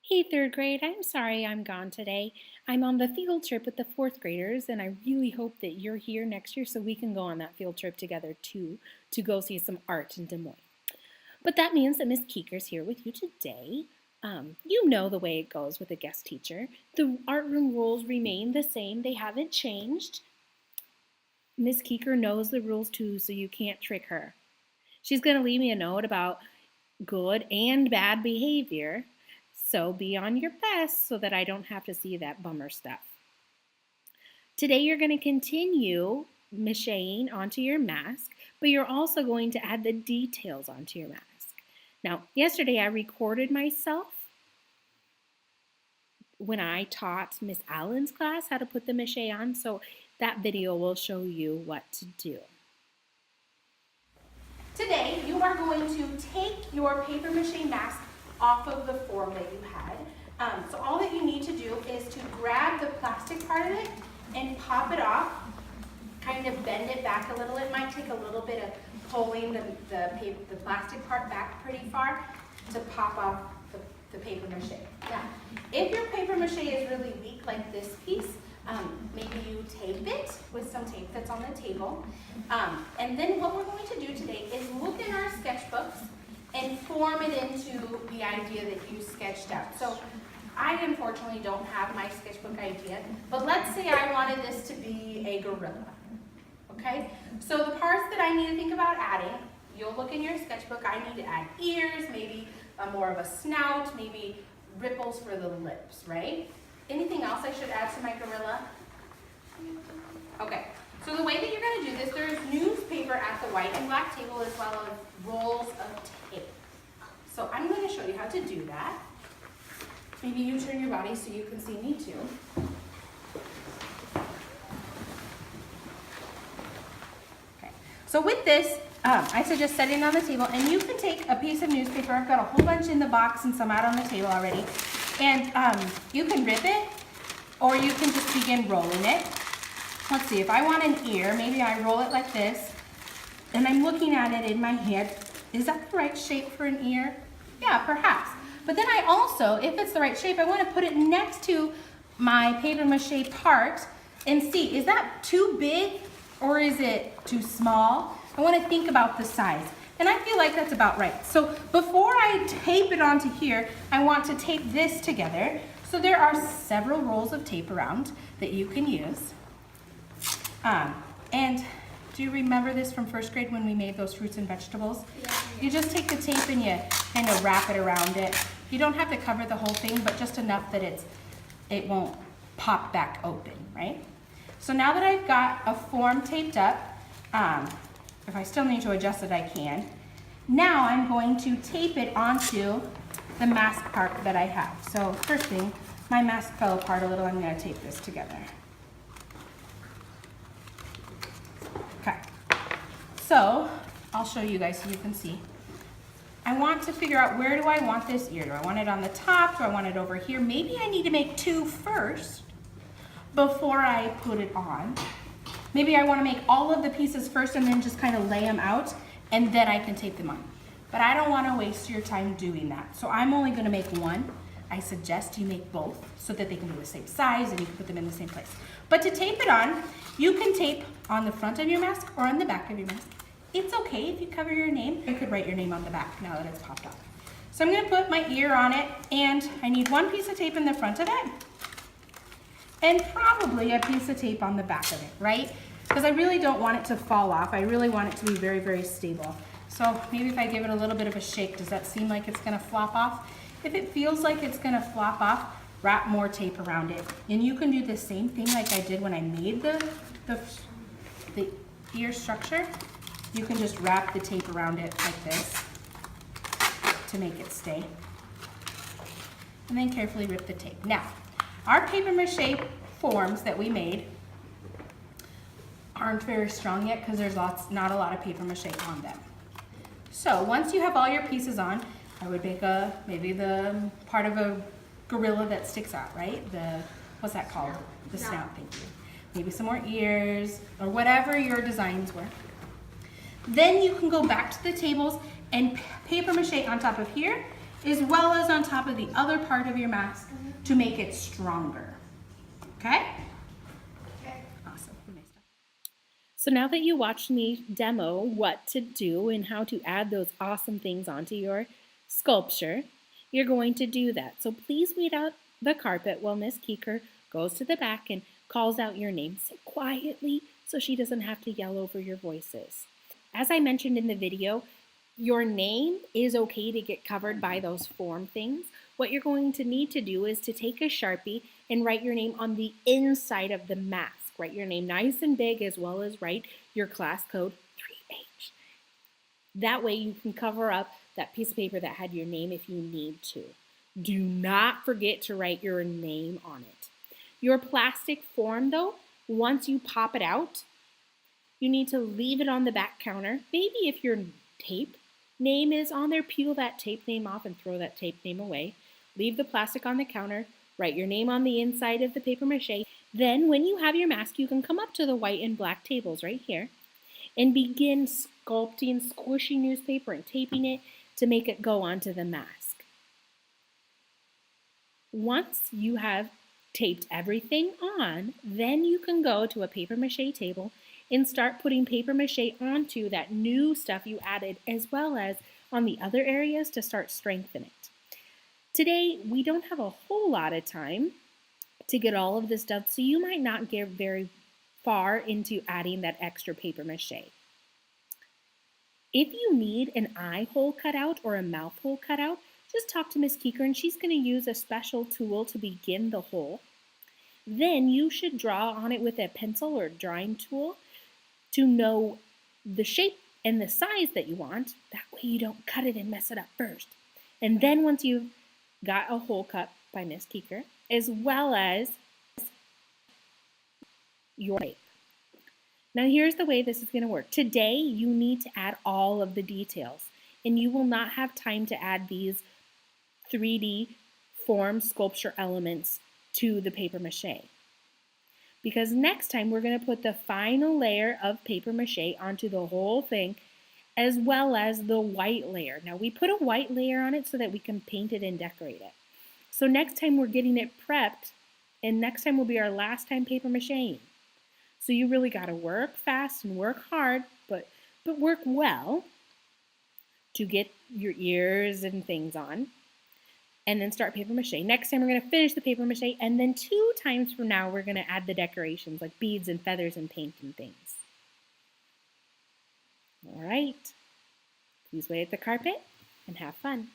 Hey, third grade, I'm sorry I'm gone today. I'm on the field trip with the fourth graders, and I really hope that you're here next year so we can go on that field trip together too, to go see some art in Des Moines. But that means that Miss Keeker's here with you today. You know the way it goes with a guest teacher. The art room rules remain the same, they haven't changed. Miss Keeker knows the rules too, so you can't trick her. She's going to leave me a note about good and bad behavior. So be on your best so that I don't have to see that bummer stuff. Today you're going to continue macheing onto your mask, but you're also going to add the details onto your mask. Now, yesterday I recorded myself when I taught Miss Allen's class how to put the mache on, so that video will show you what to do. Today you are going to take your paper mache mask off of the form that you had. So all that you need to do is to grab the plastic part of it and pop it off, kind of bend it back a little. It might take a little bit of pulling the plastic part back pretty far to pop off the paper mache. Now, if your paper mache is really weak like this piece, maybe you tape it with some tape that's on the table. And then what we're going to do today is look in our sketchbooks and form it into the idea that you sketched out. So I unfortunately don't have my sketchbook idea, but let's say I wanted this to be a gorilla. Okay? So the parts that I need to think about adding, you'll look in your sketchbook, I need to add ears, maybe more of a snout, maybe ripples for the lips, right? Anything else I should add to my gorilla? Okay. So the way that you're going to do this, there's newspaper at the white and black table as well as rolls of tape. So I'm going to show you how to do that. Maybe you turn your body so you can see me too. Okay. So with this, I suggest setting it on the table, and you can take a piece of newspaper. I've got a whole bunch in the box and some out on the table already. And you can rip it, or you can just begin rolling it. Let's see, if I want an ear, maybe I roll it like this, and I'm looking at it in my head. Is that the right shape for an ear? Yeah, perhaps. But then I also, if it's the right shape, I want to put it next to my paper mache part and see, is that too big or is it too small? I want to think about the size. And I feel like that's about right. So before I tape it onto here, I want to tape this together. So there are several rolls of tape around that you can use. And do you remember this from first grade when we made those fruits and vegetables? Yeah. You just take the tape and you kind of wrap it around it. You don't have to cover the whole thing, but just enough that it won't pop back open, right? So now that I've got a form taped up, if I still need to adjust it, I can. Now I'm going to tape it onto the mask part that I have. So first thing, my mask fell apart a little. I'm going to tape this together. Okay, so I'll show you guys so you can see. I want to figure out, where do I want this ear? Do I want it on the top? Do I want it over here? Maybe I need to make two first before I put it on. Maybe I want to make all of the pieces first and then just kind of lay them out, and then I can tape them on. But I don't want to waste your time doing that. So I'm only going to make one. I suggest you make both so that they can be the same size and you can put them in the same place. But to tape it on, you can tape on the front of your mask or on the back of your mask. It's okay if you cover your name. You could write your name on the back now that it's popped off. So I'm going to put my ear on it, and I need one piece of tape in the front of it and probably a piece of tape on the back of it, right? Because I really don't want it to fall off. I really want it to be very, very stable. So maybe if I give it a little bit of a shake, does that seem like it's going to flop off? If it feels like it's going to flop off, wrap more tape around it. And you can do the same thing like I did when I made the ear structure. You can just wrap the tape around it like this to make it stay. And then carefully rip the tape. Now, our paper mache forms that we made aren't very strong yet because there's not a lot of paper mache on them. So once you have all your pieces on, I would make maybe the part of a gorilla that sticks out, right? What's that called? The snout, thank you. Maybe some more ears or whatever your designs were. Then you can go back to the tables and paper mache on top of here as well as on top of the other part of your mask to make it stronger. Okay? Awesome. So now that you watched me demo what to do and how to add those awesome things onto your sculpture, you're going to do that. So please wait out the carpet while Miss Keeker goes to the back and calls out your name. Sit quietly so she doesn't have to yell over your voices. As I mentioned in the video, your name is okay to get covered by those form things. What you're going to need to do is to take a Sharpie and write your name on the inside of the mask. Write your name nice and big, as well as write your class code 3H. That way you can cover up that piece of paper that had your name if you need to. Do not forget to write your name on it. Your plastic form, though, once you pop it out, you need to leave it on the back counter. Maybe if your tape name is on there, peel that tape name off and throw that tape name away. Leave the plastic on the counter, write your name on the inside of the paper mache. Then when you have your mask, you can come up to the white and black tables right here and begin sculpting, squishing newspaper and taping it to make it go onto the mask. Once you have taped everything on, then you can go to a paper mache table and start putting paper mache onto that new stuff you added, as well as on the other areas to start strengthening it. Today, we don't have a whole lot of time to get all of this done, so you might not get very far into adding that extra paper mache. If you need an eye hole cut out or a mouth hole cut out, just talk to Miss Keeker and she's going to use a special tool to begin the hole. Then you should draw on it with a pencil or drawing tool to know the shape and the size that you want. That way you don't cut it and mess it up first. And then once you've got a hole cut by Miss Keeker, as well as your shape. Now here's the way this is going to work. Today you need to add all of the details, and you will not have time to add these 3D form sculpture elements to the paper mache. Because next time we're going to put the final layer of paper mache onto the whole thing, as well as the white layer. Now we put a white layer on it so that we can paint it and decorate it. So next time we're getting it prepped, and next time will be our last time paper macheing. So you really got to work fast and work hard, but work well to get your ears and things on, and then start paper mache. Next time we're going to finish the paper mache, and then 2 times from now we're going to add the decorations like beads and feathers and paint and things. All right, please wait at the carpet and have fun.